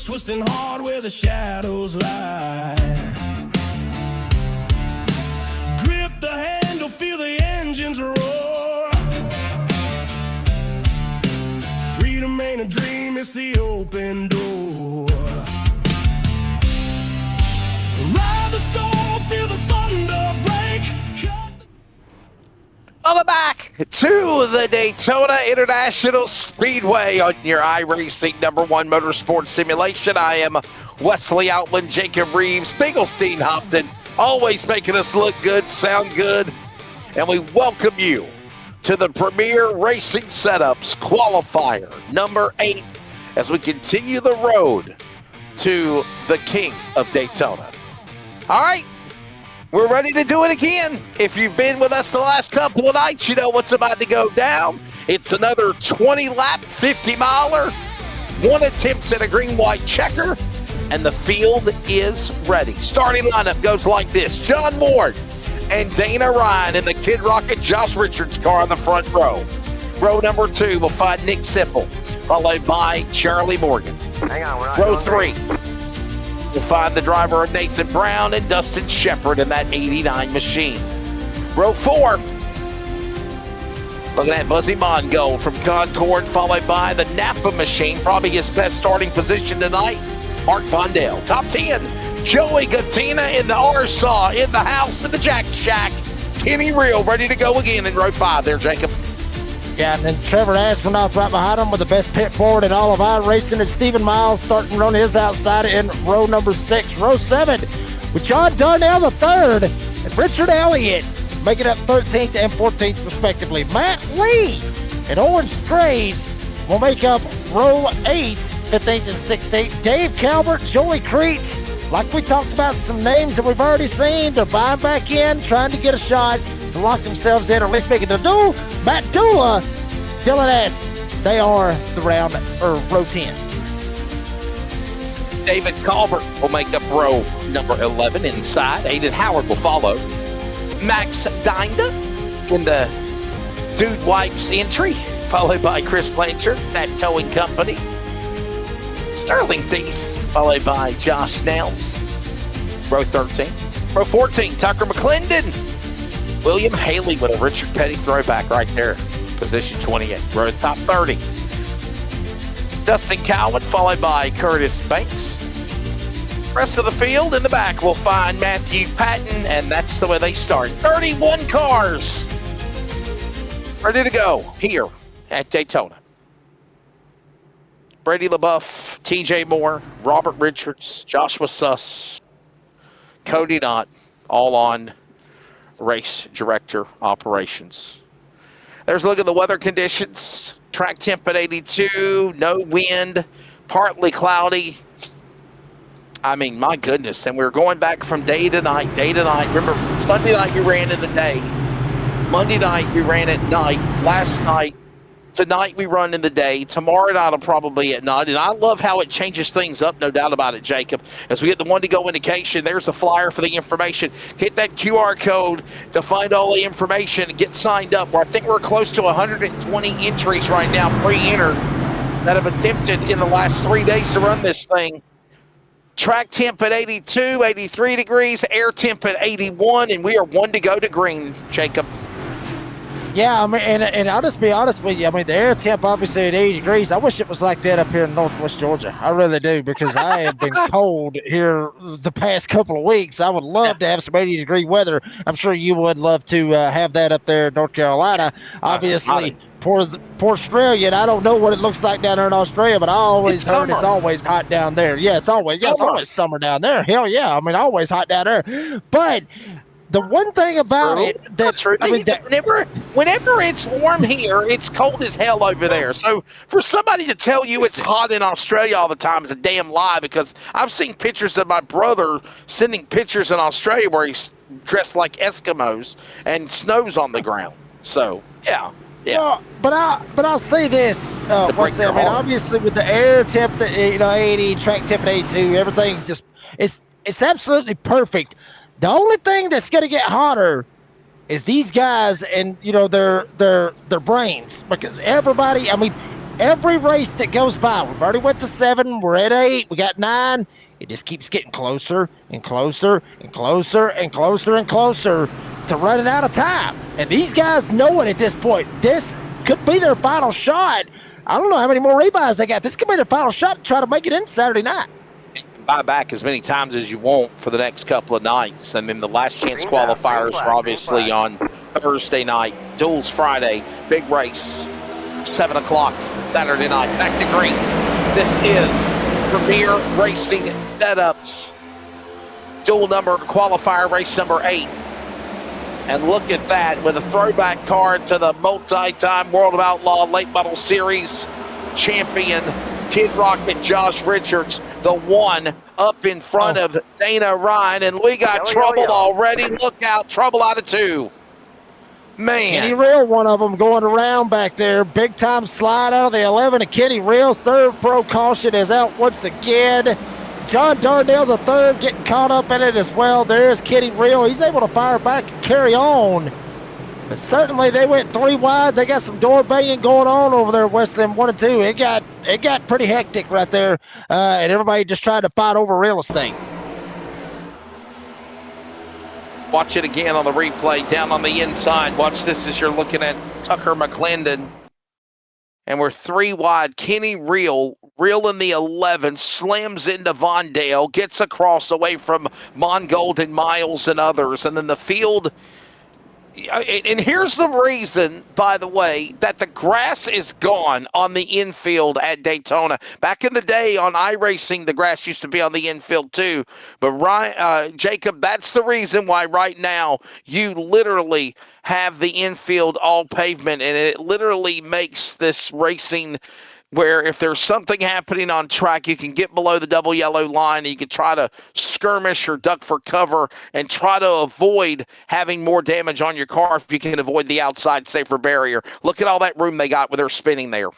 twisting hard where the shadows lie. Grip the handle, feel the engines roar. Freedom ain't a dream, it's the open door. Ride the storm, feel the thunder break. Welcome back to the Daytona International Speedway on your iRacing #1 motorsports simulation. I am Wesley Outland, Jacob Reeves, Binglestein Hopton, always making us look good, sound good, and we welcome you to the Premier Racing Setups Qualifier #8 as we continue the road to the King of Daytona. All right. We're ready to do it again. If you've been with us the last couple of nights, you know what's about to go down. It's another 20-lap, 50-miler, one attempt at a green-white checker, and the field is ready. Starting lineup goes like this. John Ward and Dana Ryan in the Kid Rocket Josh Richards car on the front row. Row number 2 will find Nick Sipple, followed by Charlie Morgan. Hang on, Row 3. We'll find the driver of Nathan Brown and Dustin Shepard in that 89 machine. Row 4. Looking at Buzzy Mongold from Concord, followed by the Napa machine, probably his best starting position tonight, Mark Vondale. Top 10, Joey Gatina in the Arsaw, in the house, in the Jack Shack. Kenny Real ready to go again in row 5 there, Jacob. Yeah, and then Trevor Ashmanoff right behind him with the best pit board in all of iRacing, and Stephen Miles starting on his outside in row number 6. Row 7 with John Darnell III and Richard Elliott making up 13th and 14th respectively. Matt Lee and Orange Graves will make up row 8, 15th and 16th. Dave Calvert, Joey Creech, like we talked about, some names that we've already seen. They're buying back in, trying to get a shot to lock themselves in, or at least make it a duel. Matt Dula, Dylan Est, they are the row 10. David Colbert will make up row number 11 inside. Aiden Howard will follow. Max Dinda in the Dude Wipes entry, followed by Chris Blanchard, that towing company. Sterling Thies, followed by Josh Nelms. Row 13. Row 14, Tucker McClendon. William Haley with a Richard Petty throwback right there. Position 28. Row top 30. Dustin Cowan, followed by Curtis Banks. Rest of the field in the back, we'll find Matthew Patton, and that's the way they start. 31 cars ready to go here at Daytona. Brady LaBeouf, TJ Moore, Robert Richards, Joshua Suss, Cody Knott, all on race director operations. There's a look at the weather conditions. Track temp at 82, no wind, partly cloudy. I mean, my goodness. And we're going back from day to night, day to night. Remember, Sunday night we ran in the day. Monday night we ran at night. Last night, tonight we run in the day. Tomorrow night will probably at night. And I love how it changes things up, no doubt about it, Jacob. As we get the one-to-go indication, there's a flyer for the information. Hit that QR code to find all the information and get signed up. I think we're close to 120 entries right now, pre-entered, that have attempted in the last 3 days to run this thing. Track temp at 82, 83 degrees, air temp at 81, and we are one to go to green, Jacob. Yeah, I mean, and I'll just be honest with you. I mean, the air temp obviously at 80 degrees. I wish it was like that up here in Northwest Georgia. I really do, because I have been cold here the past couple of weeks. I would love to have some 80-degree weather. I'm sure you would love to have that up there in North Carolina. Obviously, poor Australia. I don't know what it looks like down there in Australia, but I always heard it's always hot down there. Yeah, it's always summer down there. Hell yeah. I mean, always hot down there. But the one thing about it that, I mean, whenever it's warm here, it's cold as hell over there. So for somebody to tell you it's hot in Australia all the time is a damn lie, because I've seen pictures of my brother sending pictures in Australia where he's dressed like Eskimos and snow's on the ground. So, yeah. Well, but I'll say this. I mean, obviously with the air temp, 80, track temp at 82, everything's just it's absolutely perfect. The only thing that's going to get hotter is these guys and their brains, because everybody. I mean, every race that goes by, we've already went to 7, we're at 8, we got 9. It just keeps getting closer and closer and closer and closer and closer to running out of time. And these guys know it at this point. This could be their final shot. I don't know how many more rebuys they got. This could be their final shot to try to make it in Saturday night. You can buy back as many times as you want for the next couple of nights. And then the last chance qualifiers are obviously on Thursday night. Duels Friday. Big race. 7 o'clock Saturday night. Back to green. This is Premier Racing Setups. Dual number qualifier race number 8. And look at that with a throwback card to the multi-time World of Outlaw Late Model Series champion, Kid Rocket Josh Richards, the one up in front of Dana Ryan. And we got trouble already. Look out, trouble out of 2. Man. Kenny Real, one of them going around back there. Big time slide out of the 11 of Kenny Real. Serve pro caution is out once again. John Darnell III getting caught up in it as well. There's Kenny Real. He's able to fire back and carry on. But certainly they went 3 wide. They got some door banging going on over there west of them 1 and 2. It got pretty hectic right there. And everybody just trying to fight over real estate. Watch it again on the replay down on the inside. Watch this as you're looking at Tucker McClendon. And we're 3 wide. Kenny Real in the 11, slams into Vondale, gets across away from Mongold and Miles and others. And then the field. And here's the reason, by the way, that the grass is gone on the infield at Daytona. Back in the day on iRacing, the grass used to be on the infield too. But Jacob, that's the reason why right now you literally have the infield all pavement, and it literally makes this racing where if there's something happening on track, you can get below the double yellow line and you can try to skirmish or duck for cover and try to avoid having more damage on your car if you can avoid the outside safer barrier. Look at all that room they got where they're spinning there.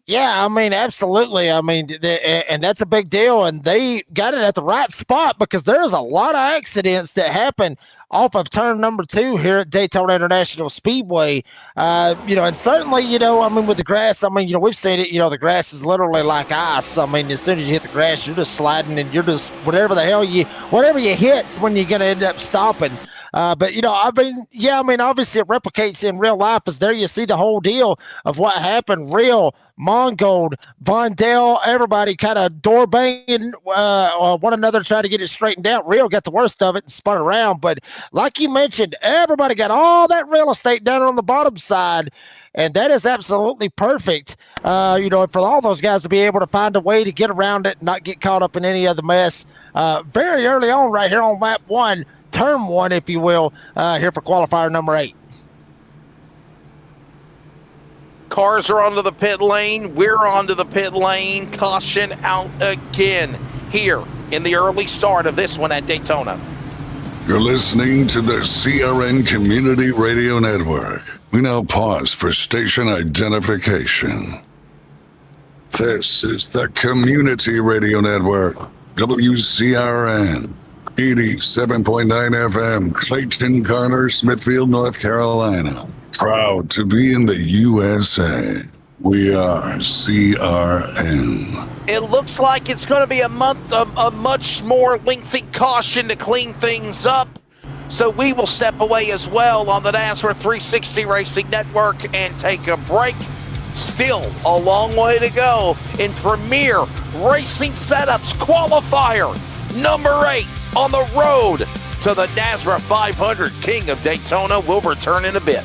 Yeah, I mean, absolutely. I mean, and that's a big deal, and they got it at the right spot because there's a lot of accidents that happen off of turn number 2 here at Daytona International Speedway. And certainly, I mean, with the grass, I mean, we've seen it, the grass is literally like ice. I mean, as soon as you hit the grass, you're just sliding and you're just whatever you hit's when you're going to end up stopping. But obviously it replicates in real life as there you see the whole deal of what happened. Real, Mongold, Vondale, everybody kind of door banging one another trying to get it straightened out. Real got the worst of it and spun around. But like you mentioned, everybody got all that real estate down on the bottom side. And that is absolutely perfect, for all those guys to be able to find a way to get around it and not get caught up in any other mess. Very early on right here on lap 1. Turn 1, if you will, here for qualifier number 8. Cars are onto the pit lane. We're onto the pit lane. Caution out again here in the early start of this one at Daytona. You're listening to the CRN Community Radio Network. We now pause for station identification. This is the Community Radio Network, WCRN. 87.9 FM, Clayton, Garner, Smithfield, North Carolina. Proud to be in the USA. We are CRN. It looks like it's going to be a much more lengthy caution to clean things up. So we will step away as well on the NASRA 360 Racing Network and take a break. Still a long way to go in Premier Racing Setups qualifier number 8. On the road to the NASRA 500 King of Daytona. We'll return in a bit.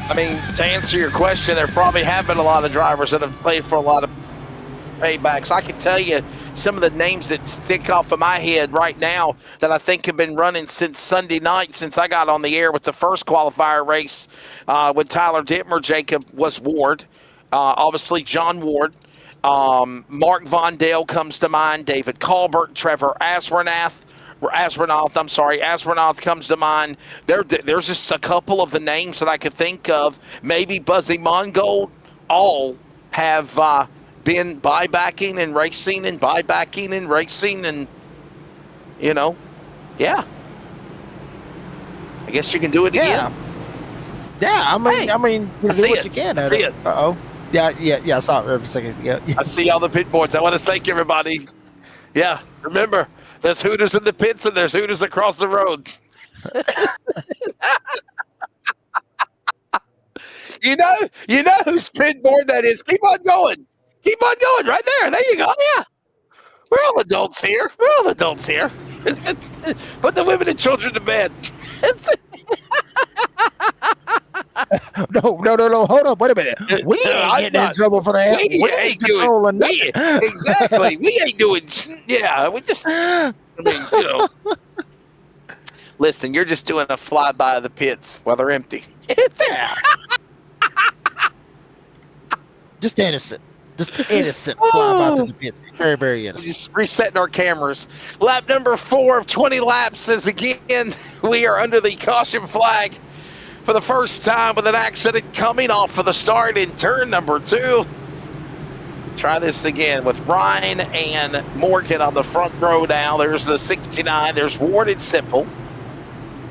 I mean, to answer your question, there probably have been a lot of drivers that have played for a lot of paybacks. I can tell you some of the names that stick off of my head right now that I think have been running since Sunday night, since I got on the air with the first qualifier race with Tyler Dittmer. Jacob was Ward. Obviously, John Ward. Mark Vondale comes to mind. David Colbert, Trevor Asronath comes to mind. There's just a couple of the names that I could think of. Maybe Buzzy Mongold. All have been buybacking and racing and buybacking and racing and, yeah. I guess you can do it again. Yeah, I mean, you do what you can. I see it. Uh-oh. Yeah, I saw it every second. Yeah. I see all the pit boards. I want to thank everybody. Yeah, remember, there's Hooters in the pits and there's Hooters across the road. You know whose pit board that is. Keep on going. Right there. There you go. Yeah. We're all adults here. Put the women and children to bed. No. Hold on. Wait a minute. We ain't getting in trouble for that. We ain't controlling nothing. Exactly. We ain't doing. Yeah. We just. Listen, you're just doing a flyby of the pits while they're empty. Just innocent. Fly by the pits. Very, very innocent. Just resetting our cameras. Lap number 4 of 20 laps says again, we are under the caution flag for the first time with an accident coming off of the start in turn number 2. Try this again with Ryan and Morgan on the front row now. There's the 69. There's Ward and Simple,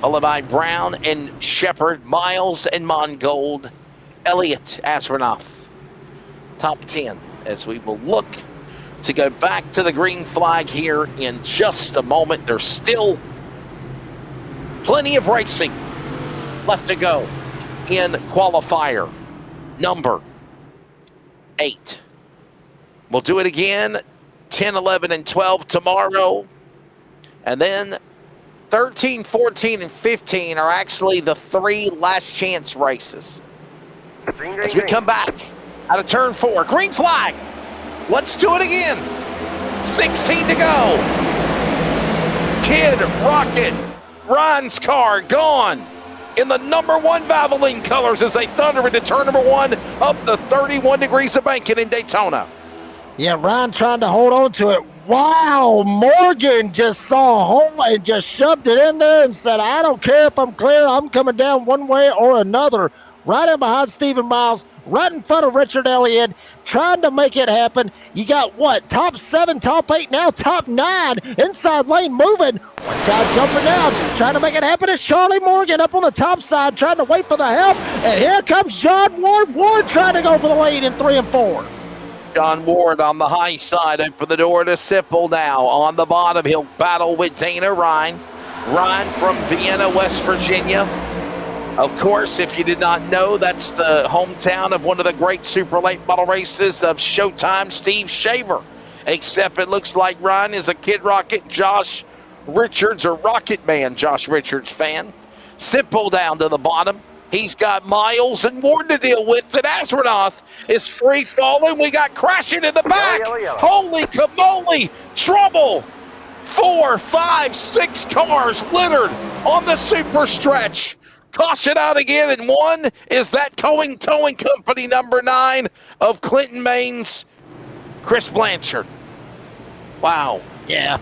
followed by Brown and Shepard, Miles and Mongold, Elliott, Astronaut. Top 10 as we will look to go back to the green flag here in just a moment. There's still plenty of racing left to go in qualifier number 8. We'll do it again 10, 11, and 12 tomorrow. And then 13, 14, and 15 are actually the 3 last chance races. As we come back out of turn 4, green flag. Let's do it again. 16 to go. Kid Rocket, Ryan's car gone in the number 1 Valvoline colors as they thunder into turn number 1 up the 31 degrees of banking in Daytona. Yeah, Ryan trying to hold on to it. Wow, Morgan just saw a hole and just shoved it in there and said, I don't care if I'm clear. I'm coming down one way or another. Right in behind Stephen Miles, right in front of Richard Elliott, trying to make it happen. You got what? Top 7, top 8, now top 9. Inside lane moving. One time jumping down, trying to make it happen is Charlie Morgan up on the top side, trying to wait for the help. And here comes John Ward. Ward trying to go for the lead in 3 and 4. John Ward on the high side, open the door to Simple now. On the bottom, he'll battle with Dana Ryan. Ryan from Vienna, West Virginia. Of course, if you did not know, that's the hometown of one of the great super late model races of Showtime, Steve Shaver. Except it looks like Ryan is a Kid Rocket, Josh Richards, or Rocket Man, Josh Richards fan. Simple down to the bottom. He's got Miles and Ward to deal with. And Astronaut is free falling. We got crashing in the back. Holy camole, trouble. 4, 5, 6 cars littered on the super stretch. Caution out again, and 1 is that Towing Company number 9 of Clinton, Maine's Chris Blanchard. Wow. Yeah,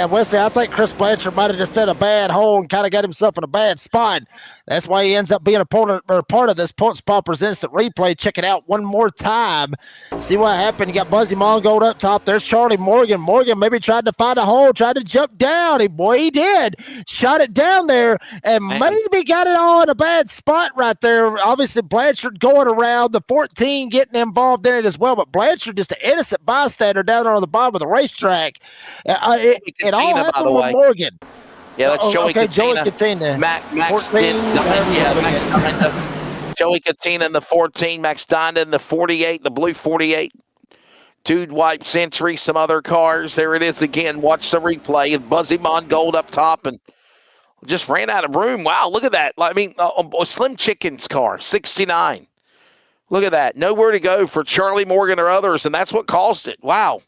Wesley, I think Chris Blanchard might have just did a bad hole and kind of got himself in a bad spot. That's why he ends up being a part of this Points Poppers instant replay. Check it out one more time. See what happened. You got Buzzy Mongold up top. There's Charlie Morgan. Morgan maybe tried to find a hole, tried to jump down. He did. Shot it down there and maybe got it all in a bad spot right there. Obviously, Blanchard going around, the 14 getting involved in it as well. But Blanchard just an innocent bystander down there on the bottom of the rastrack. It all happened with Morgan. Yeah, that's Joey Katina. Max Joey Katina in the 14, Max Dinah in the 48, the blue 48. Dude Wipe Century, some other cars. There it is again. Watch the replay. Buzzy Mongold up top and just ran out of room. Wow, look at that. I mean, Slim Chicken's car, 69. Look at that. Nowhere to go for Charlie Morgan or others, and that's what caused it. Wow.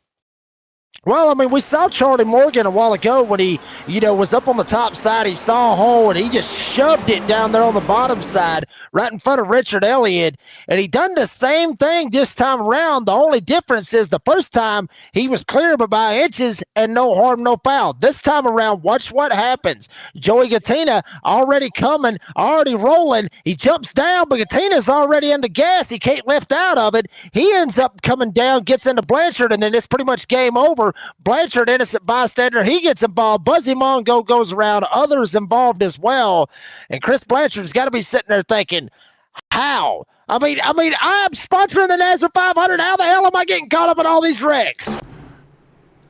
Well, I mean, we saw Charlie Morgan a while ago when he, was up on the top side. He saw a hole, and he just shoved it down there on the bottom side right in front of Richard Elliott. And he done the same thing this time around. The only difference is the first time he was clear but by inches and no harm, no foul. This time around, watch what happens. Joey Gattina already coming, already rolling. He jumps down, but Gattina's already in the gas. He can't lift out of it. He ends up coming down, gets into Blanchard, and then it's pretty much game over. Blanchard, innocent bystander, he gets involved. Buzzy Mongo goes around, others involved as well. And Chris Blanchard's got to be sitting there thinking, how? I mean, I'm sponsoring the NASRA 500. How the hell am I getting caught up in all these wrecks?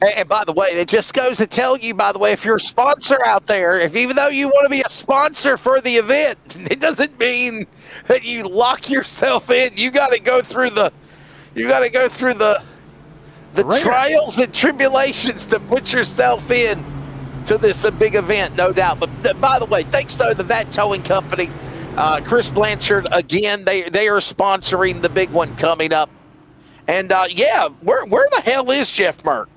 And by the way, it just goes to tell you, by the way, if you're a sponsor out there, if even though you want to be a sponsor for the event, it doesn't mean that you lock yourself in. You got to go through the trials and tribulations to put yourself in to this big event, no doubt. But by the way, thanks though to that towing company, Chris Blanchard, again, they are sponsoring the big one coming up. And where the hell is Jeff Merck?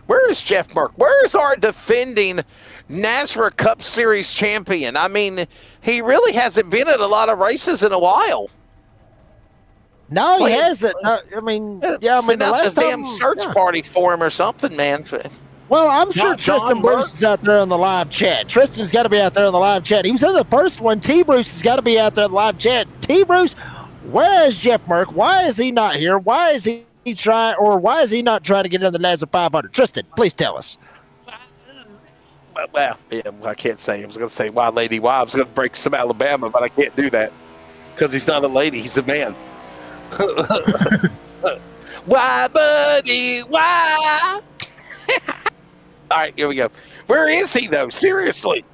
Where is Jeff Merck? Where is our defending NASRA Cup Series champion? I mean, he really hasn't been at a lot of races in a while. No, he hasn't. The last damn time, search party for him or something, man. Well, I'm sure Tristan Bruce is out there in the live chat. Tristan's got to be out there in the live chat. He was in the first one. T. Bruce has got to be out there in the live chat. T. Bruce, where is Jeff Merck? Why is he not here? Why is he not trying to get into the NASRA 500? Tristan, please tell us. Well, yeah, I can't say. I was going to say why, lady, why. I was going to break some Alabama, but I can't do that because he's not a lady. He's a man. Why, buddy? Why? All right, here we go. Where is he, though? Seriously.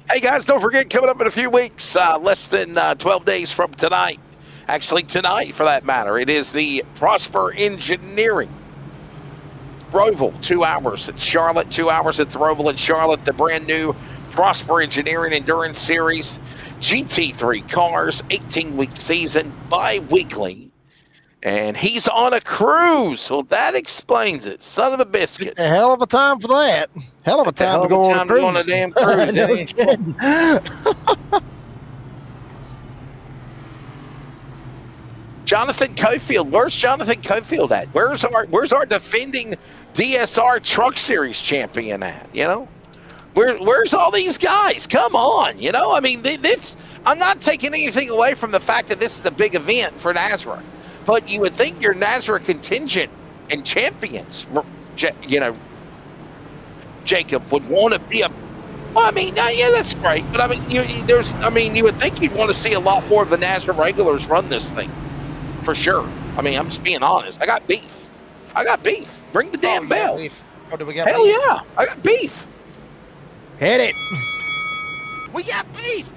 Hey, guys, don't forget, coming up in a few weeks, less than 12 days from tonight, actually tonight for that matter, it is the Prosper Engineering Roval, 2 hours at Charlotte, 2 hours at the Roval in Charlotte, the brand new Prosper Engineering Endurance Series. GT3 cars, 18-week season, bi-weekly. And he's on a cruise. Well, that explains it. Son of a biscuit. A hell of a time for that. Hell of a time to go on a cruise. On a damn cruise. No kidding. Jonathan Cofield. Where's Jonathan Cofield at? Where's our defending DSR Truck Series champion at? Where's all these guys? Come on, I mean, I'm not taking anything away from the fact that this is a big event for NASRA, but you would think your NASRA contingent and champions, Jacob would want to be that's great, but I mean, you would think you'd want to see a lot more of the NASRA regulars run this thing, for sure. I mean, I'm just being honest. I got beef. Bring the damn bell. Oh, do we got Hell beef? yeah, I got beef. Hit it. We got beef.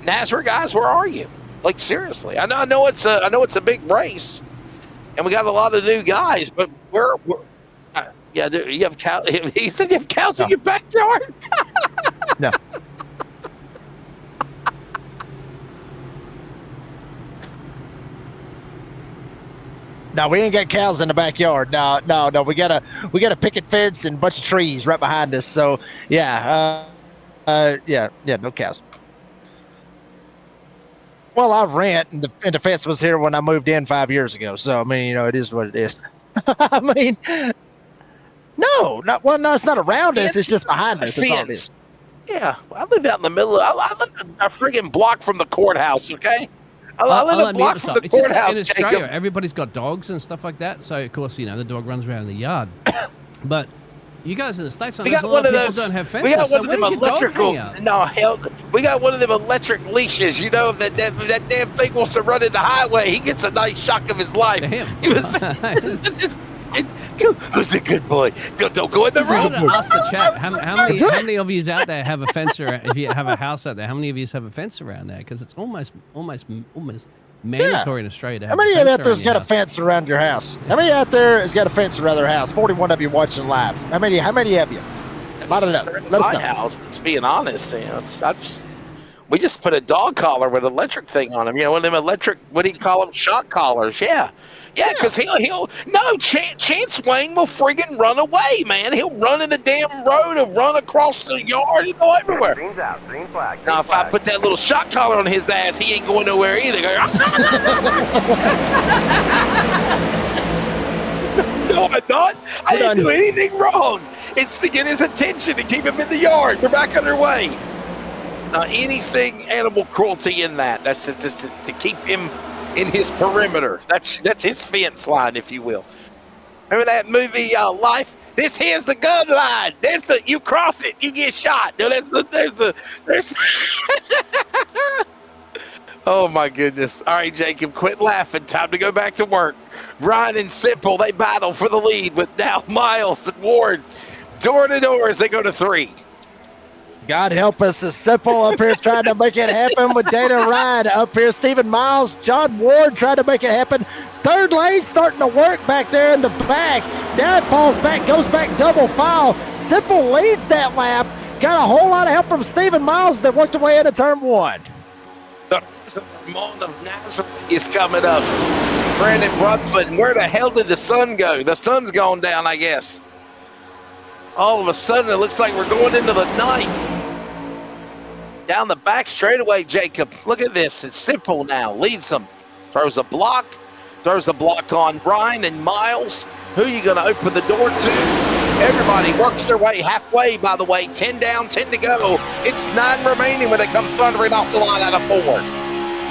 NASRA guys, where are you? Like, seriously. I know it's a big race, and we got a lot of new guys, but where you have cows. He said you have cows in your backyard. No. No, we ain't got cows in the backyard. No. We got a picket fence and a bunch of trees right behind us. So yeah, no cows. Well, I rent, and the fence was here when I moved in 5 years ago. So I mean, it is what it is. I mean, no, it's not around us. It's just behind us. That's all it is. Yeah, I live out in the middle. I live a friggin' block from the courthouse. Okay. I live a block from the courthouse. In Australia, everybody's got dogs and stuff like that. So, of course, the dog runs around in the yard. But you guys in the States, a lot of people don't have fences. We got one of them electrical. We got one of them electric leashes. If that damn thing wants to run in the highway, he gets a nice shock of his life. Damn. Who's a good boy? Don't go in the road. Ask the chat. How many of you out there have a fence around? If you have a house out there, how many of you have a fence around there? Because it's almost mandatory in Australia to have. How many of you out there's got a fence around your house? How many out there has got a fence around their house? 41 of you watching live. How many have you? Let us know. My house. Just being honest, We just put a dog collar with an electric thing on him. You know, one of them electric, what do you call them, shock collars. Yeah. Yeah, because Chance Wayne will friggin' run away, man. He'll run in the damn road, he'll run across the yard, he'll go everywhere. Green's out, green flag. Now, if I put that little shock collar on his ass, he ain't going nowhere either. No, I'm not. I didn't do anything wrong. It's to get his attention and keep him in the yard. We're back underway. Anything animal cruelty in that. That's just to keep him in his perimeter. That's his fence line, if you will. Remember that movie, Life? This here's the gun line. You cross it, you get shot. No, there's Oh my goodness. All right, Jacob, quit laughing. Time to go back to work. Ryan and Simple, they battle for the lead with now Miles and Ward door to door as they go to 3. God help us, is Simple up here trying to make it happen with Dana Ryan up here. Stephen Miles, John Ward trying to make it happen. Third lane starting to work back there in the back. Now it falls back, goes back double file. Simple leads that lap. Got a whole lot of help from Stephen Miles that worked away into turn 1. The moment of NASRA is coming up. Brandon Brunford, where the hell did the sun go? The sun's gone down, I guess. All of a sudden, it looks like we're going into the night. Down the back straightaway, Jacob. Look at this. It's Simple now. Leads them. Throws a block on Brian and Miles. Who are you going to open the door to? Everybody works their way halfway, by the way. 10 down, 10 to go. It's 9 remaining when they come thundering off the line out of 4.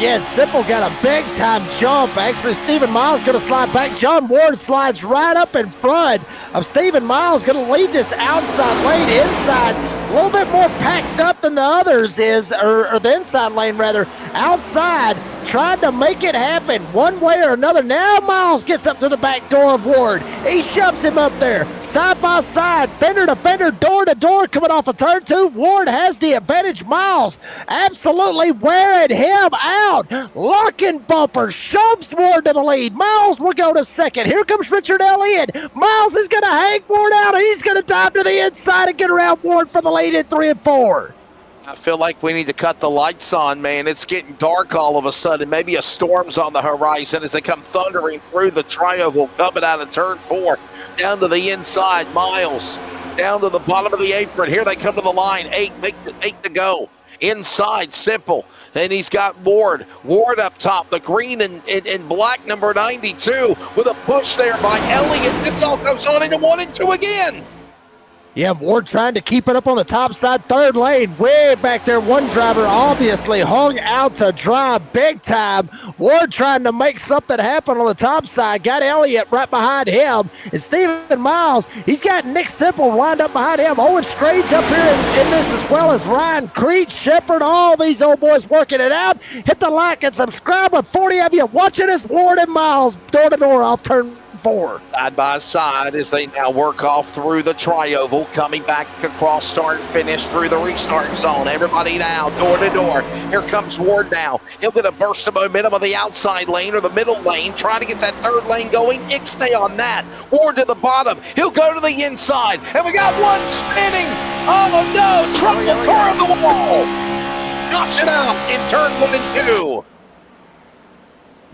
Yeah, Simple got a big-time jump. Actually, Stephen Miles going to slide back. John Ward slides right up in front of Stephen Miles. Going to lead this outside lane inside. A little bit more packed up than the others is, or the inside lane, rather. Outside, trying to make it happen one way or another. Now Miles gets up to the back door of Ward. He shoves him up there, side by side, fender to fender, door to door, coming off of turn 2. Ward has the advantage. Miles absolutely wearing him out. Locking bumper, shoves Ward to the lead. Miles will go to second. Here comes Richard Elliott. Miles is going to hang Ward out. He's going to dive to the inside and get around Ward for the lead in 3 and 4. I feel like we need to cut the lights on, man. It's getting dark all of a sudden. Maybe a storm's on the horizon as they come thundering through the triangle, coming out of turn 4, down to the inside. Miles down to the bottom of the apron. Here they come to the line. 8 to go. Inside, Simple. And he's got Ward. Ward up top, the green and black number 92 with a push there by Elliott. This all goes on into 1 and 2 again. Yeah, Ward trying to keep it up on the top side. Third lane, way back there. One driver obviously hung out to dry big time. Ward trying to make something happen on the top side. Got Elliott right behind him. And Stephen Miles, he's got Nick Simple lined up behind him. Owen Strange up here in this, as well as Ryan Creech, Shepard, all these old boys working it out. Hit the like and subscribe with 40 of you watching us. Ward and Miles door to door off turn 4. Side by side as they now work off through the tri-oval, coming back across start and finish through the restart zone. Everybody now door to door. Here comes Ward now. He'll get a burst of momentum on the outside lane or the middle lane, trying to get that third lane going. Ixnay on that. Ward to the bottom. He'll go to the inside. And we got one spinning. Oh no, triple car on the wall. Gosh it out in turn 1 and 2.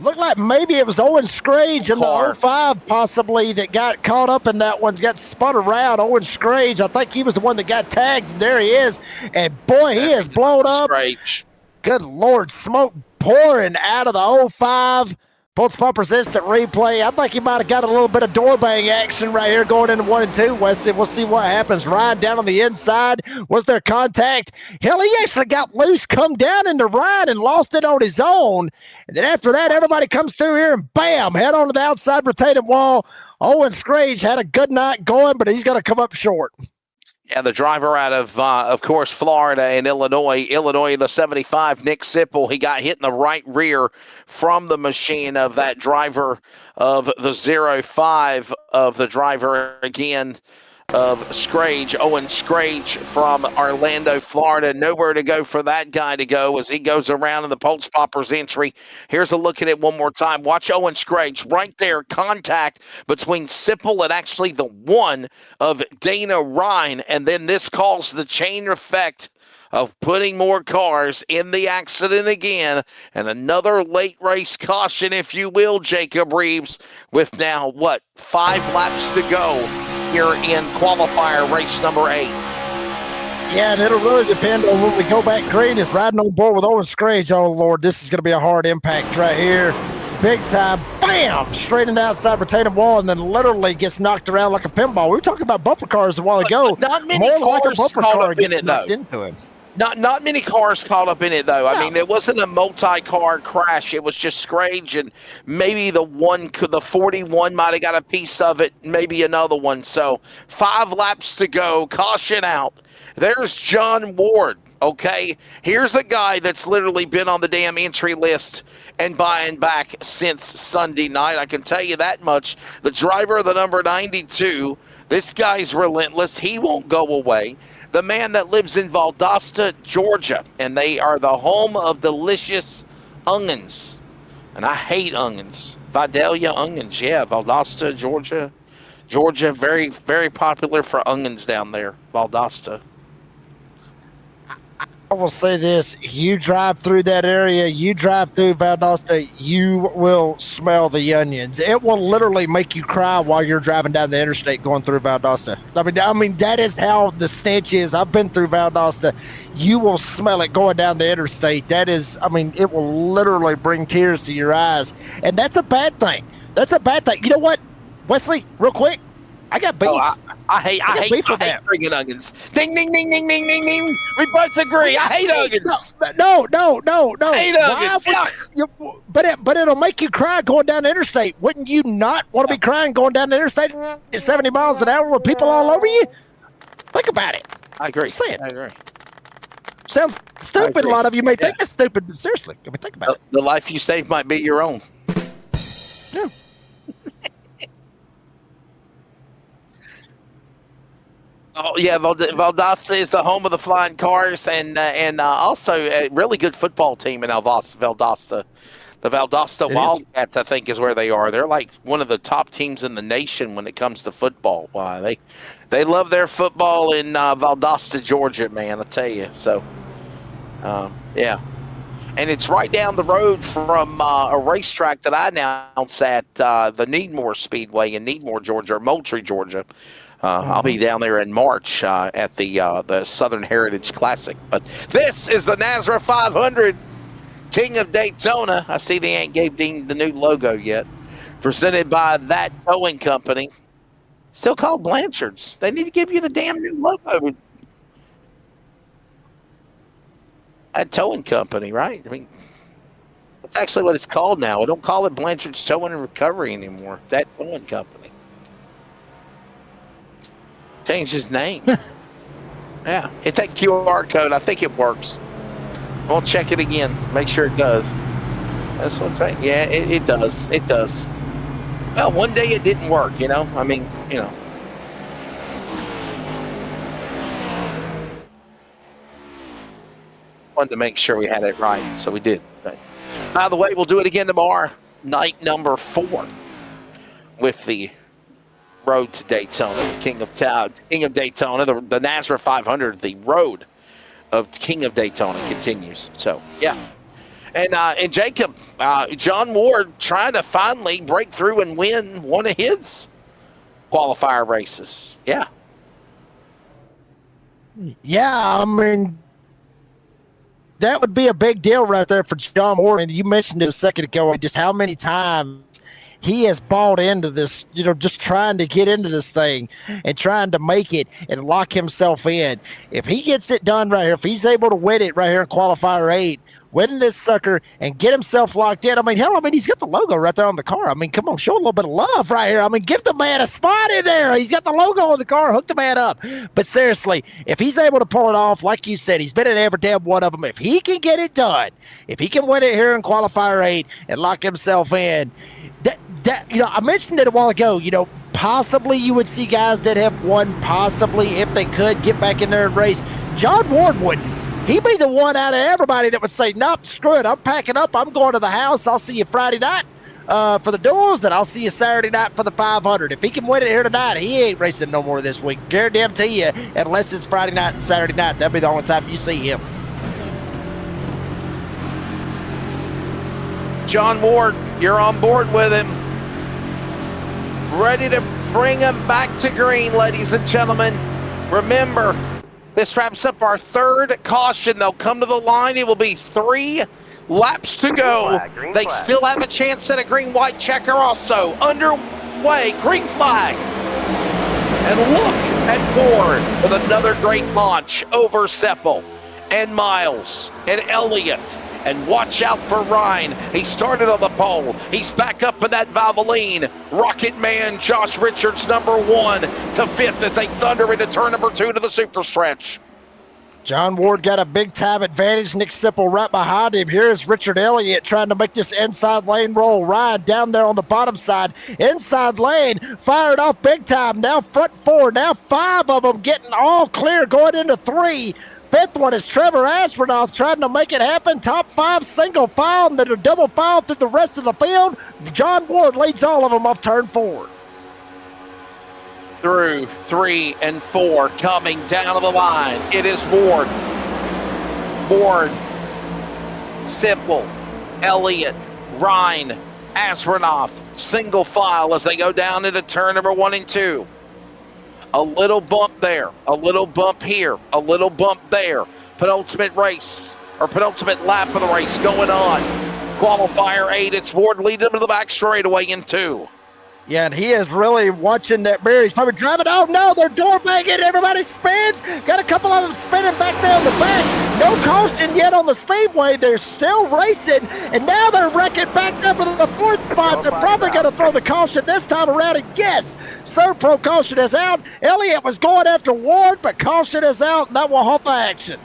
Looked like maybe it was Owen Scrage in the 05 possibly that got caught up in that one, got spun around. Owen Scrage, I think he was the one that got tagged. And there he is. And boy, he is blown up. Scrage. Good Lord, smoke pouring out of the 05. Pulse Pumpers instant replay. I think he might have got a little bit of door bang action right here going into 1 and 2. Wesley, we'll see what happens. Ryan down on the inside. Was there contact? Hell, he actually got loose, come down into Ryan and lost it on his own. And then after that, everybody comes through here and bam, head on to the outside retaining wall. Owen Scrage had a good night going, but he's going to come up short. Yeah, the driver out of course, Florida and Illinois. Illinois, the 75, Nick Simple. He got hit in the right rear from the machine of that driver of the 05 of the driver again of Scrage, Owen Scrage from Orlando, Florida. Nowhere to go for that guy to go as he goes around in the Pulse Poppers entry. Here's a look at it one more time. Watch Owen Scrage right there. Contact between Simple and actually the one of Dana Ryan. And then this calls the chain effect of putting more cars in the accident again, and another late race caution, if you will, Jacob Reeves, with now, 5 laps to go here in qualifier race number 8. Yeah, and it'll really depend on when we go back green. Is riding on board with Owen Scrage. Oh, Lord, this is going to be a hard impact right here. Big time. Bam! Straight in the outside retaining wall, and then literally gets knocked around like a pinball. We were talking about bumper cars a while ago. Not many More cars like a bumper caught car up in it, knocked though. into him. Not many cars caught up in it, though. No. I mean, it wasn't a multi-car crash. It was just Scrage, and maybe the 41 might have got a piece of it, maybe another one. So 5 laps to go. Caution out. There's John Ward, okay? Here's a guy that's literally been on the damn entry list and buying back since Sunday night. I can tell you that much. The driver of the number 92, this guy's relentless. He won't go away. The man that lives in Valdosta, Georgia, and they are the home of delicious onions. And I hate onions. Vidalia onions, yeah, Valdosta, Georgia. Georgia, very, very popular for onions down there, Valdosta. I will say this, you drive through that area, you drive through Valdosta, you will smell the onions. It will literally make you cry while you're driving down the interstate going through Valdosta. I mean, that is how the stench is. I've been through Valdosta. You will smell it going down the interstate. That is, I mean, it will literally bring tears to your eyes. And that's a bad thing. That's a bad thing. You know what, Wesley, real quick, I got beef. I hate friggin' onions. Ding, ding, ding, ding, ding, ding, ding. We both agree. I hate onions. No. I hate onions. But it'll make you cry going down the interstate. Wouldn't you not want to be crying going down the interstate at 70 miles an hour with people all over you? Think about it. I agree. Say it. I agree. Sounds stupid. A lot of you may think it's stupid, but seriously, I mean, think about it. The life you save might be your own. Yeah. Oh, yeah, Valdosta is the home of the flying cars, and also a really good football team in Valdosta. The Valdosta Wildcats, I think, is where they are. They're like one of the top teams in the nation when it comes to football. Why, they love their football in Valdosta, Georgia, man, I tell you. So, yeah. And it's right down the road from a racetrack that I announce at the Needmore Speedway in Needmore, Georgia, or Moultrie, Georgia. I'll be down there in March at the Southern Heritage Classic. But this is the NASRA 500 King of Daytona. I see they ain't gave Dean the new logo yet. Presented by that towing company. Still called Blanchard's. They need to give you the damn new logo. That towing company, right? I mean, that's actually what it's called now. We don't call it Blanchard's Towing and Recovery anymore. That towing company. Changed his name. Yeah, hit that QR code. I think it works. We'll check it again. Make sure it does. That's what's right. Yeah, it does. It does. Well, one day it didn't work, you know? I mean, you know. Wanted to make sure we had it right, so we did. But, by the way, we'll do it again tomorrow. Night number 4 with the Road to Daytona, King of Daytona, the NASRA 500, the Road of King of Daytona continues. So, yeah. And Jacob, John Ward trying to finally break through and win one of his qualifier races. Yeah. Yeah, I mean, that would be a big deal right there for John Ward. And you mentioned it a second ago, just how many times he has bought into this, you know, just trying to get into this thing and trying to make it and lock himself in. If he gets it done right here, if he's able to win it right here in qualifier 8, win this sucker and get himself locked in. I mean, hell, he's got the logo right there on the car. I mean, come on, show a little bit of love right here. I mean, give the man a spot in there. He's got the logo on the car. Hook the man up. But seriously, if he's able to pull it off, like you said, he's been in every damn one of them. If he can get it done, if he can win it here in qualifier 8 and lock himself in, that, you know, I mentioned it a while ago, you know, possibly you would see guys that have won, possibly if they could get back in there and race. John Ward wouldn't. He'd be the one out of everybody that would say, nope, screw it. I'm packing up. I'm going to the house. I'll see you Friday night. for the duels, then I'll see you Saturday night for the 500. If he can win it here tonight, he ain't racing no more this week. Guarantee you, unless it's Friday night and Saturday night, that'll be the only time you see him. John Ward, you're on board with him. Ready to bring him back to green, ladies and gentlemen. Remember, this wraps up our third caution. They'll come to the line. It will be 3 laps to go. They still have a chance at a green-white checker also. Underway, green flag. And look at Ward with another great launch over Seppel and Miles and Elliott. And watch out for Ryan. He started on the pole. He's back up in that Valvoline. Rocket Man Josh Richards, number 1 to 5th as they thunder into turn number 2 to the super stretch. John Ward got a big-time advantage. Nick Sipple right behind him. Here's Richard Elliott trying to make this inside lane roll. Ryan down there on the bottom side. Inside lane, fired off big time. Now front 4, now 5 of them getting all clear going into 3. 5th one is Trevor Ashburnoff trying to make it happen. Top 5 single file, and then a double file through the rest of the field. John Ward leads all of them off turn 4. Through 3 and 4, coming down to the line. It is Ward, Simple, Elliott, Ryan, Ashburnoff, single file as they go down into turn number 1 and 2. A little bump there, a little bump here, a little bump there. Penultimate race, or penultimate lap of the race going on. Qualifier 8, it's Ward leading them to the back straightaway in 2. Yeah, and he is really watching that mirror. He's probably driving. Oh, no, they're door banging. Everybody spins. Got a couple of them spinning back there in the back. No caution yet on the speedway. They're still racing, and now they're wrecking back up to the 4th spot. They're probably going to throw the caution this time around, and yes, Servpro caution is out. Elliott was going after Ward, but caution is out, and that will halt the action.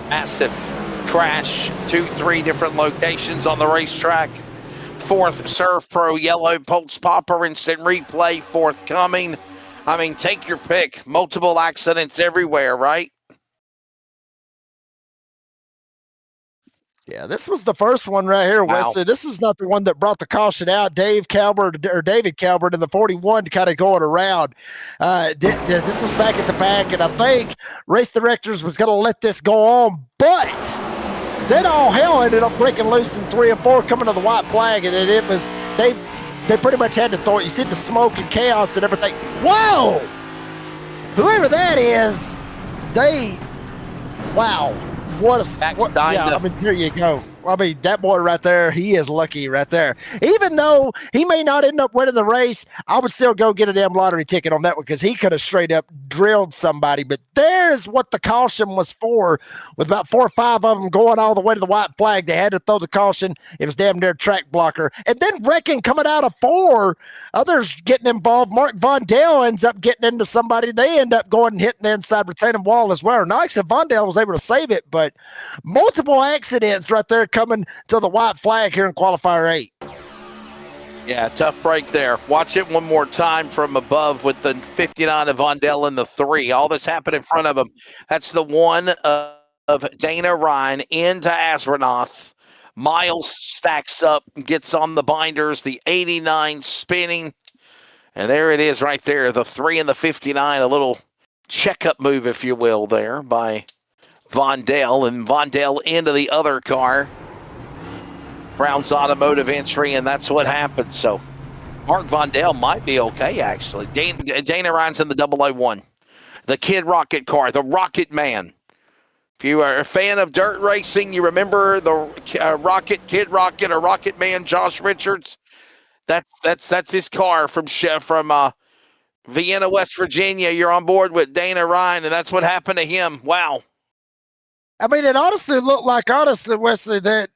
Massive crash, 2-3 different locations on the racetrack. 4th Servpro yellow pulse popper instant replay forthcoming. I mean, take your pick. Multiple accidents everywhere, right? Yeah, this was the first one right here, Wesley. Wow. This is not the one that brought the caution out. David Calvert in the 41 kind of going around. This was back at the back, and I think race directors was going to let this go on, but then all hell ended up breaking loose in 3 and 4 coming to the white flag, and then it was they pretty much had to throw it. You see the smoke and chaos and everything. Whoa! Whoever that is, wow. Yeah, I mean, there you go. I mean, that boy right there, he is lucky right there. Even though he may not end up winning the race, I would still go get a damn lottery ticket on that one because he could have straight up drilled somebody. But there's what the caution was for, with about 4 or 5 of them going all the way to the white flag. They had to throw the caution. It was damn near track blocker. And then wrecking coming out of 4, others getting involved. Mark Vondale ends up getting into somebody. They end up going and hitting the inside retaining wall as well. Now, actually, Vondale was able to save it, but multiple accidents right there coming to the white flag here in qualifier 8. Yeah, tough break there. Watch it one more time from above with the 59 of Vondell and the 3. All that's happened in front of him. That's the 1 of Dana Ryan into Asronoth. Miles stacks up, gets on the binders, the 89 spinning. And there it is right there, the 3 and the 59, a little checkup move, if you will, there by Vondell. And Vondell into the other car. Brown's automotive entry, and that's what happened. So Mark Vondell might be okay, actually. Dana Ryan's in the 001. The Kid Rocket car, the Rocket Man. If you are a fan of dirt racing, you remember the Kid Rocket, or Rocket Man Josh Richards. That's his car from Vienna, West Virginia. You're on board with Dana Ryan, and that's what happened to him. Wow. I mean, it honestly looked like, Wesley, that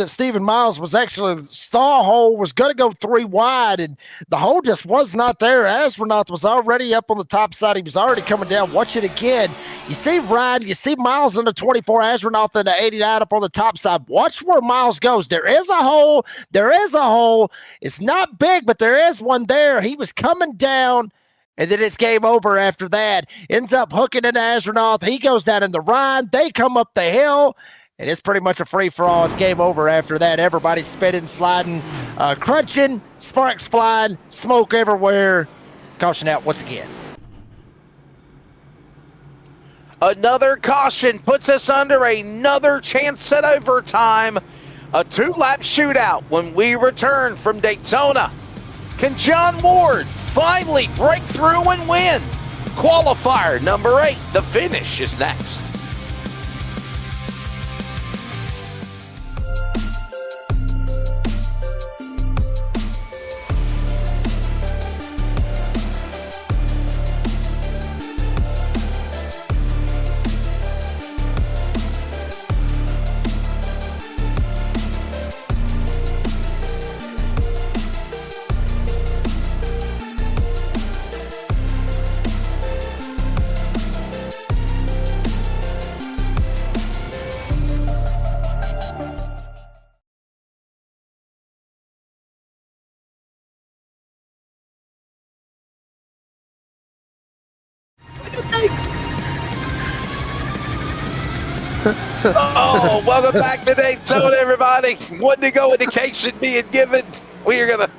Stephen Miles was actually, the stall hole was going to go 3 wide, and the hole just was not there. Astronaut was already up on the top side. He was already coming down. Watch it again. You see Ryan, you see Miles in the 24, Astronaut in the 89 up on the top side. Watch where Miles goes. There is a hole. There is a hole. It's not big, but there is one there. He was coming down. And then it's game over after that. Ends up hooking into Astronaut. He goes down in the Rhine. They come up the hill. And it's pretty much a free-for-all. It's game over after that. Everybody's spinning, sliding, crunching, sparks flying, smoke everywhere. Caution out once again. Another caution puts us under another chance at overtime. A 2-lap shootout when we return from Daytona. Can John Ward finally break through and win? Qualifier number 8. The finish is next. Oh, welcome back to Daytona, everybody. One to go indication being given. We are going to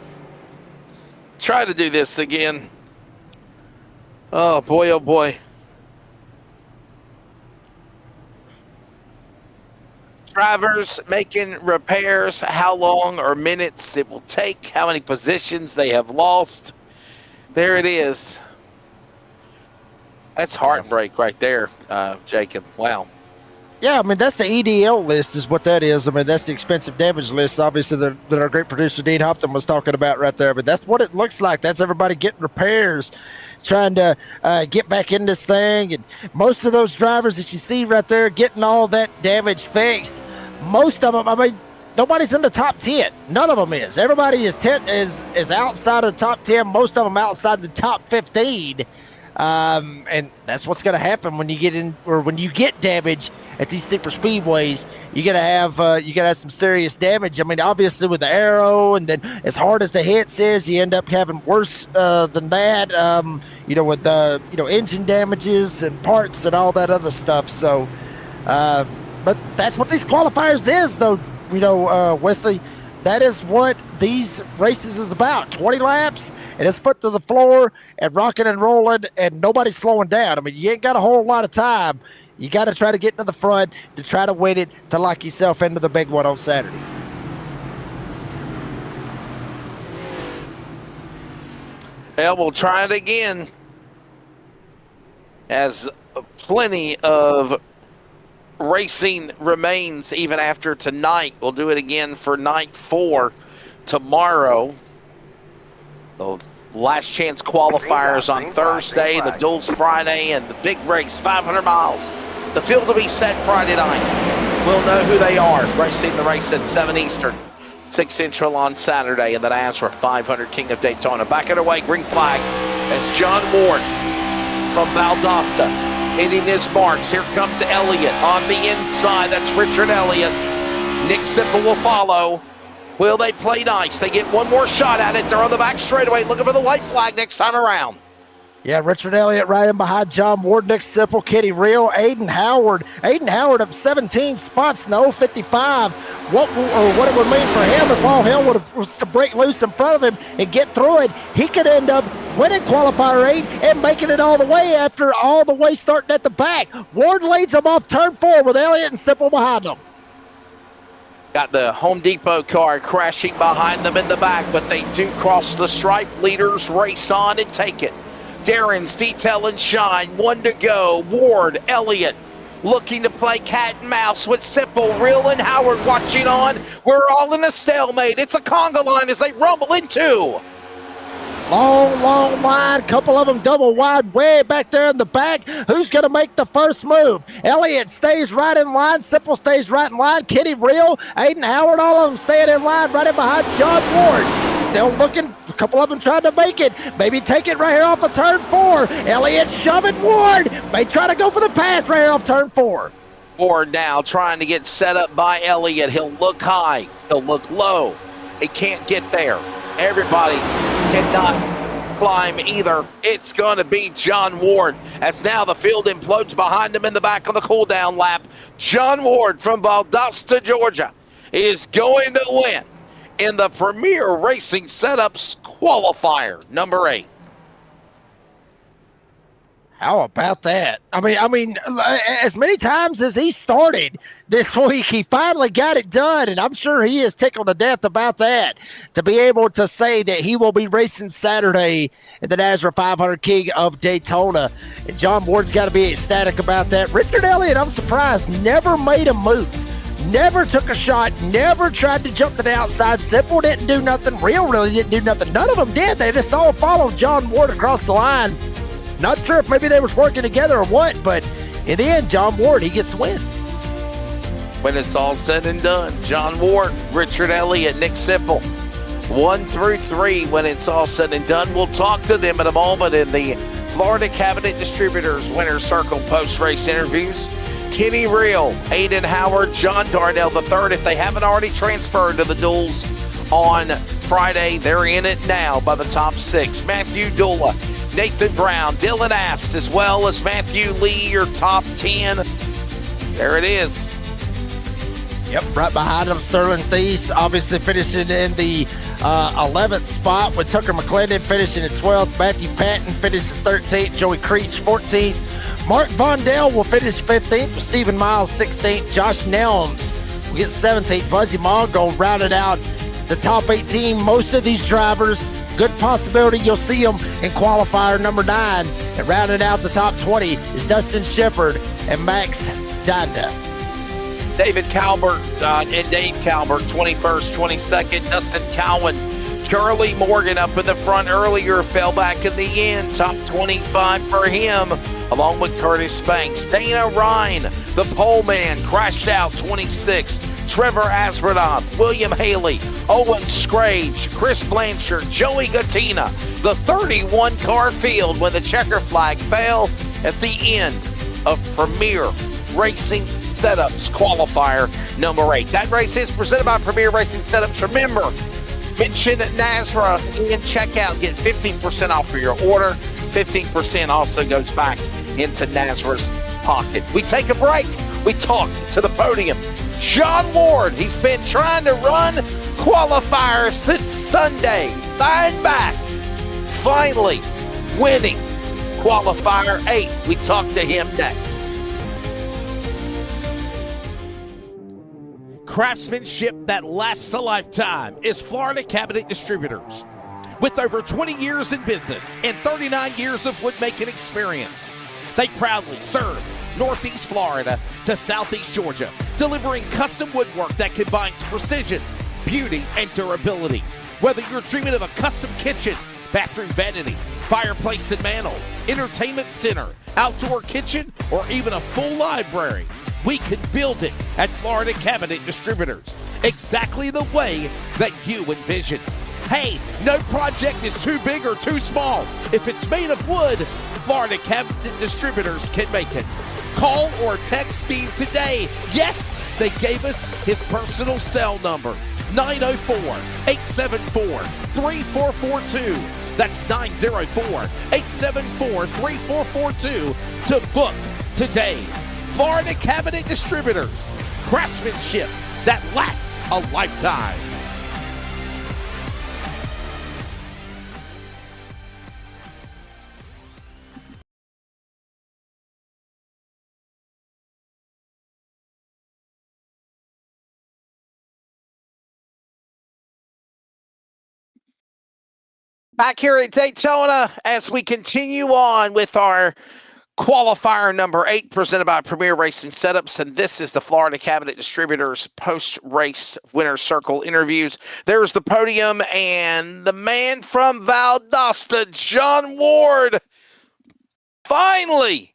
try to do this again. Oh, boy, oh, boy. Drivers making repairs, how long or minutes it will take, how many positions they have lost. There it is. That's heartbreak right there, Jacob. Wow. Yeah, I mean, that's the EDL list is what that is. I mean, that's the expensive damage list, obviously, that our great producer Dean Hopton was talking about right there. But that's what it looks like. That's everybody getting repairs, trying to get back in this thing. And most of those drivers that you see right there getting all that damage fixed, most of them, I mean, nobody's in the top 10. None of them is. Everybody is outside of the top 10. Most of them outside the top 15. And that's what's going to happen when you get in, or when you get damage at these super speedways. You're going to have some serious damage. I mean, obviously with the aero, and then as hard as the hits is, you end up having worse than that. With engine damages and parts and all that other stuff. So, but that's what these qualifiers is, though. Wesley, that is what these races is about. 20 laps, and it's put to the floor and rocking and rolling, and nobody's slowing down. I mean, you ain't got a whole lot of time. You got to try to get to the front to try to win it, to lock yourself into the big one on Saturday. Well, we'll try it again, as plenty of racing remains even after tonight. We'll do it again for night 4 tomorrow. The last chance qualifiers on Thursday, the duels Friday, and the big race, 500 miles. The field will be set Friday night. We'll know who they are. Racing the race at 7 Eastern, 6 Central on Saturday in the NASRA 500 King of Daytona. Back it away, green flag, as John Ward from Valdosta hitting his marks. Here comes Elliott on the inside. That's Richard Elliott. Nick Sipple will follow. Will they play nice? They get one more shot at it. They're on the back straightaway, looking for the white flag next time around. Yeah, Richard Elliott right in behind John Ward, Nick Sipple, Kitty Real, Aiden Howard. Aiden Howard up 17 spots in the 055. What it would mean for him if all hell was to break loose in front of him and get through it, he could end up winning qualifier 8 and making it all the way after all the way starting at the back. Ward leads him off turn 4 with Elliott and Sipple behind him. Got the Home Depot car crashing behind them in the back, but they do cross the stripe. Leaders race on and take it. Darren's detail and shine, 1 to go. Ward, Elliott, looking to play cat and mouse with Sipple, Real, and Howard watching on. We're all in a stalemate. It's a conga line as they rumble into. Long line, couple of them double wide way back there in the back. Who's going to make the first move? Elliott stays right in line. Sipple stays right in line. Kitty Real, Aiden Howard, all of them staying in line right in behind John Ward. Still looking, a couple of them trying to make it. Maybe take it right here off of turn 4. Elliott shoving Ward. May try to go for the pass right here off turn 4. Ward now trying to get set up by Elliott. He'll look high. He'll look low. He can't get there. Everybody cannot climb either. It's going to be John Ward, as now the field implodes behind him in the back of the cool-down lap. John Ward from Valdosta, Georgia, is going to win in the Premier Racing Setups qualifier number 8. How about that? I mean, as many times as he started this week, he finally got it done, and I'm sure he is tickled to death about that, to be able to say that he will be racing Saturday in the NASRA 500 King of Daytona. And John Ward's got to be ecstatic about that. Richard Elliott, I'm surprised, never made a move. Never took a shot, never tried to jump to the outside. Simple didn't do nothing. Real really didn't do nothing. None of them did. They just all followed John Ward across the line. Not sure if maybe they was working together or what, but in the end, John Ward, he gets the win. When it's all said and done, John Ward, Richard Elliott, Nick Sipple, 1 through 3 when it's all said and done. We'll talk to them in a moment in the Florida Cabinet Distributors Winner's Circle post-race interviews. Kenny Reel, Aiden Howard, John Darnell III, if they haven't already transferred to the duels on Friday, they're in it now by the top 6. Matthew Dula, Nathan Brown, Dylan Ast, as well as Matthew Lee, your top 10. There it is. Yep, right behind him, Sterling Thies, obviously finishing in the 11th spot, with Tucker McClendon finishing in 12th. Matthew Patton finishes 13th. Joey Creech 14th. Mark Vondell will finish 15th, with Stephen Miles 16th. Josh Nelms will get 17th. Buzzy Mongo rounded out the top 18. Most of these drivers, good possibility you'll see them in qualifier number 9. And rounding out the top 20 is Dustin Shepard and Max Danda. David Calvert and Dave Calvert, 21st, 22nd. Dustin Cowan, Charlie Morgan up in the front earlier, fell back in the end. Top 25 for him, along with Curtis Banks. Dana Ryan, the pole man, crashed out, 26th. Trevor Asberdoth, William Haley, Owen Scrage, Chris Blanchard, Joey Gattina, the 31-car field when the checker flag fell at the end of Premier Racing Setups qualifier number 8. That race is presented by Premier Racing Setups. Remember, mention NASRA and checkout. Get 15% off for your order. 15% also goes back into NASRA's pocket. We take a break. We talk to the podium. John Ward, he's been trying to run qualifiers since Sunday. Fine back. Finally winning qualifier 8. We talk to him next. Craftsmanship that lasts a lifetime is Florida Cabinet Distributors. With over 20 years in business and 39 years of woodmaking experience, they proudly serve Northeast Florida to Southeast Georgia, delivering custom woodwork that combines precision, beauty, and durability. Whether you're dreaming of a custom kitchen, bathroom vanity, fireplace and mantle, entertainment center, outdoor kitchen, or even a full library, we can build it at Florida Cabinet Distributors, exactly the way that you envision. Hey, no project is too big or too small. If it's made of wood, Florida Cabinet Distributors can make it. Call or text Steve today. Yes, they gave us his personal cell number, 904-874-3442. That's 904-874-3442 to book today. Florida Cabinet Distributors, craftsmanship that lasts a lifetime. Back here at Daytona as we continue on with our qualifier number 8 presented by Premier Racing Setups, and this is the Florida Cabinet Distributors post-race winner's circle interviews. There's the podium and the man from Valdosta, John Ward. Finally,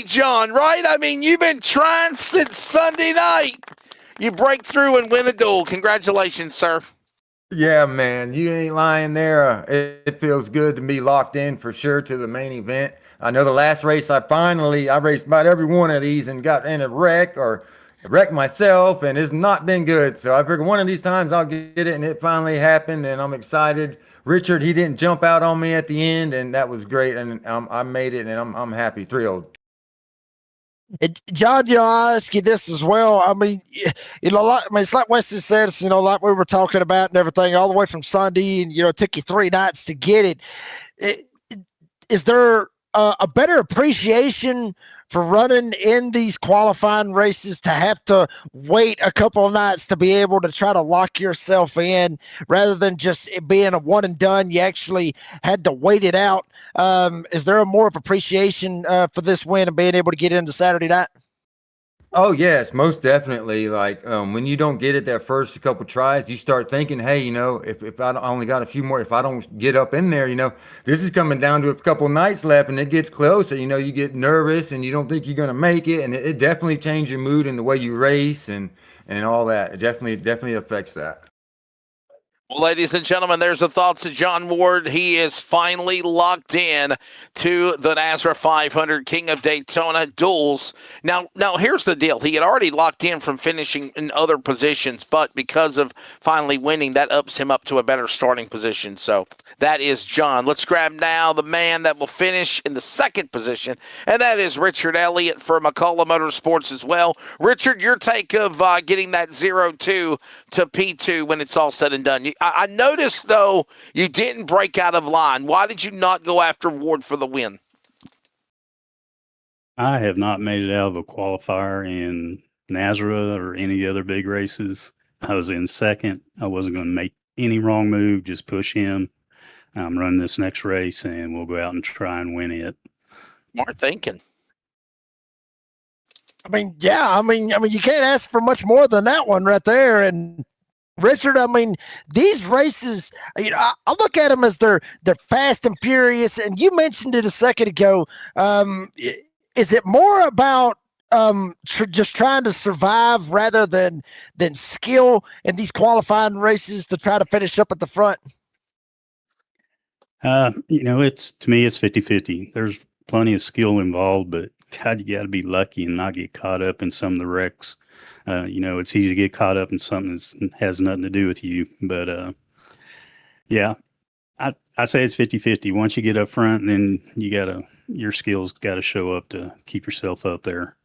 John, right? I mean, you've been trying since Sunday night. You break through and win the duel. Congratulations, sir. Yeah, man, you ain't lying there. It feels good to be locked in for sure to the main event. I know the last race I raced about every one of these and got in a wreck or wrecked myself, and it's not been good. So I figured one of these times I'll get it, and it finally happened, and I'm excited. Richard, he didn't jump out on me at the end, and that was great, and I made it, and I'm happy, thrilled. And John, I'll ask you this as well. I mean, it's like Wesley said, it's, like we were talking about and everything, all the way from Sunday, and it took you 3 nights to get it. Is there a better appreciation for running in these qualifying races to have to wait a couple of nights to be able to try to lock yourself in rather than just it being a one and done? You actually had to wait it out. Is there a more of appreciation for this win and being able to get into Saturday night? Oh yes, most definitely. Like when you don't get it that first couple tries, you start thinking, hey, if I only got a few more, if I don't get up in there, this is coming down to a couple nights left, and it gets closer. You get nervous and you don't think you're gonna make it, and it definitely changes your mood and the way you race and all that. It definitely affects that. Well, ladies and gentlemen, there's the thoughts of John Ward. He is finally locked in to the NASRA 500 King of Daytona duels. Now, here's the deal. He had already locked in from finishing in other positions, but because of finally winning, that ups him up to a better starting position. So that is John. Let's grab now the man that will finish in the second position, and that is Richard Elliott for McCullough Motorsports as well. Richard, your take of getting that 0-2 to P2 when it's all said and done. I noticed, though, you didn't break out of line. Why did you not go after Ward for the win? I have not made it out of a qualifier in NASRA or any other big races. I was in second. I wasn't going to make any wrong move, just push him. I'm running this next race, and we'll go out and try and win it. Smart thinking. I mean, you can't ask for much more than that one right there. And Richard, these races, I look at them as they're fast and furious. And you mentioned it a second ago. Is it more about just trying to survive rather than skill in these qualifying races to try to finish up at the front? It's to me, it's 50-50. There's plenty of skill involved, but God, you got to be lucky and not get caught up in some of the wrecks. It's easy to get caught up in something that has nothing to do with you. But yeah, I say it's 50-50. Once you get up front, then your skills got to show up to keep yourself up there.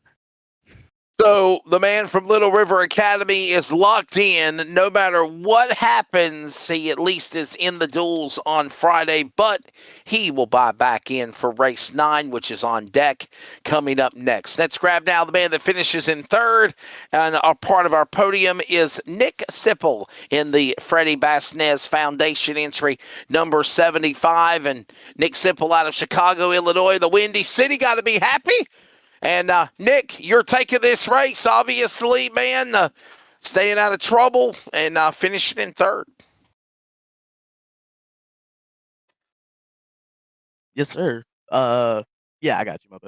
So the man from Little River Academy is locked in. No matter what happens, he at least is in the duels on Friday, but he will buy back in for race 9, which is on deck coming up next. Let's grab now the man that finishes in third, and our part of our podium is Nick Sipple in the Freddie Basnez Foundation entry number 75, and Nick Sipple out of Chicago, Illinois, the Windy City. Got to be happy. And Nick, your take of this race, obviously, man, staying out of trouble and finishing in third. Yes, sir. Yeah, I got you, my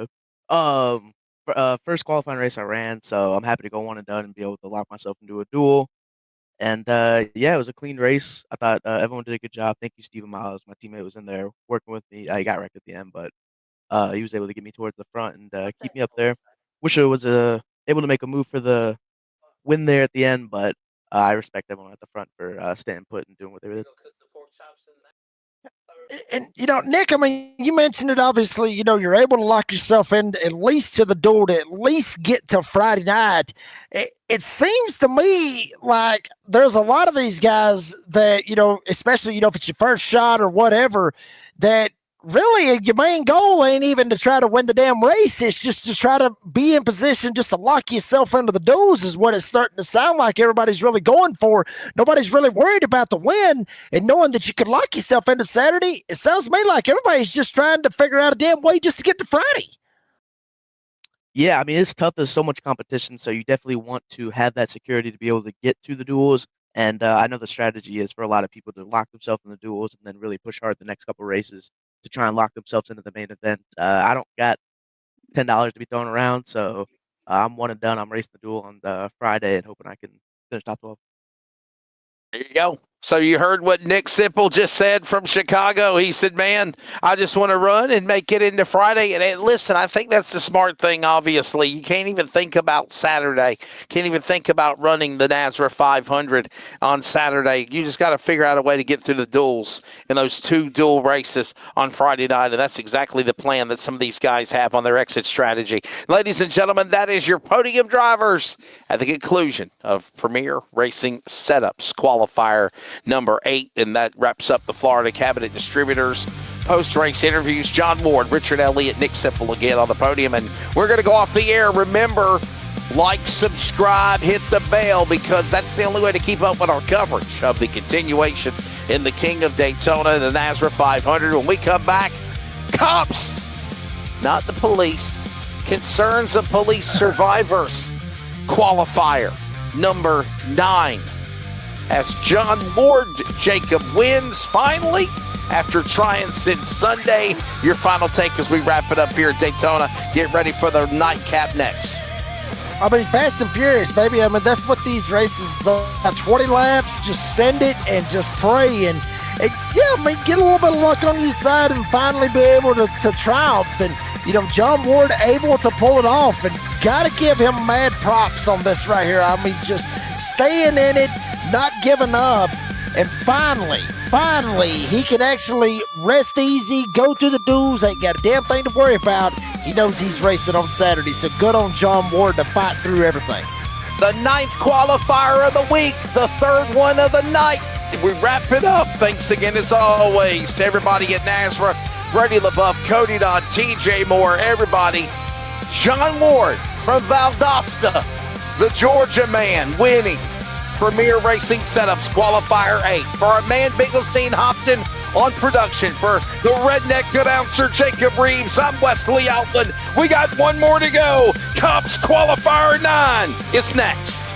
boo. First qualifying race I ran, so I'm happy to go one and done and be able to lock myself into a duel. And yeah, it was a clean race. I thought everyone did a good job. Thank you, Stephen Miles. My teammate was in there working with me. I got wrecked at the end, but he was able to get me towards the front and keep me up there. Wish I was able to make a move for the win there at the end, but I respect everyone at the front for staying put and doing what they did. And Nick, you mentioned it. Obviously, you're able to lock yourself in at least to the duel to at least get to Friday night. It seems to me like there's a lot of these guys that especially if it's your first shot or whatever, that really your main goal ain't even to try to win the damn race. It's just to try to be in position just to lock yourself into the duels is what it's starting to sound like everybody's really going for. Nobody's really worried about the win, and knowing that you could lock yourself into Saturday, it sounds to me like everybody's just trying to figure out a damn way just to get to Friday. Yeah, it's tough. There's so much competition, so you definitely want to have that security to be able to get to the duels. And I know the strategy is for a lot of people to lock themselves in the duels and then really push hard the next couple races to try and lock themselves into the main event. I don't got $10 to be thrown around, so I'm one and done. I'm racing the duel on Friday and hoping I can finish top 12. There you go. So you heard what Nick Sipple just said from Chicago. He said, man, I just want to run and make it into Friday. And listen, I think that's the smart thing, obviously. You can't even think about Saturday. Can't even think about running the NASRA 500 on Saturday. You just got to figure out a way to get through the duels in those 2 dual races on Friday night. And that's exactly the plan that some of these guys have on their exit strategy. Ladies and gentlemen, that is your podium drivers at the conclusion of Premier Racing Setups Qualifier number 8, and that wraps up the Florida Cabinet Distributors post-race interviews. John Ward, Richard Elliott, Nick Sipple again on the podium, and we're going to go off the air. Remember, like, subscribe, hit the bell, because that's the only way to keep up with our coverage of the continuation in the King of Daytona, the NASRA 500. When we come back, cops, not the police, concerns of police survivors, qualifier number 9. As John Ward Jacob wins finally after trying since Sunday. Your final take as we wrap it up here at Daytona. Get ready for the nightcap next. I mean, fast and furious, baby. I mean, that's what these races are. 20 laps, just send it and just pray. And yeah, I mean, get a little bit of luck on your side and finally be able to triumph. And, you know, John Ward able to pull it off. And got to give him mad props on this right here. I mean, just staying in it, not giving up, and finally, he can actually rest easy, go to the duels, ain't got a damn thing to worry about. He knows he's racing on Saturday, so good on John Ward to fight through everything. The 9th qualifier of the week, the 3rd one of the night. We wrap it up. Thanks again, as always, to everybody at NASRA, Brady LaBeouf, Cody Dodd, TJ Moore, everybody. John Ward from Valdosta, the Georgia man, winning Premier Racing Setups Qualifier 8. For our man Binglestein Hopton on production, for the redneck announcer Jacob Reeves, I'm Wesley Outland. We got one more to go. C.O.P.S Qualifier 9 is next.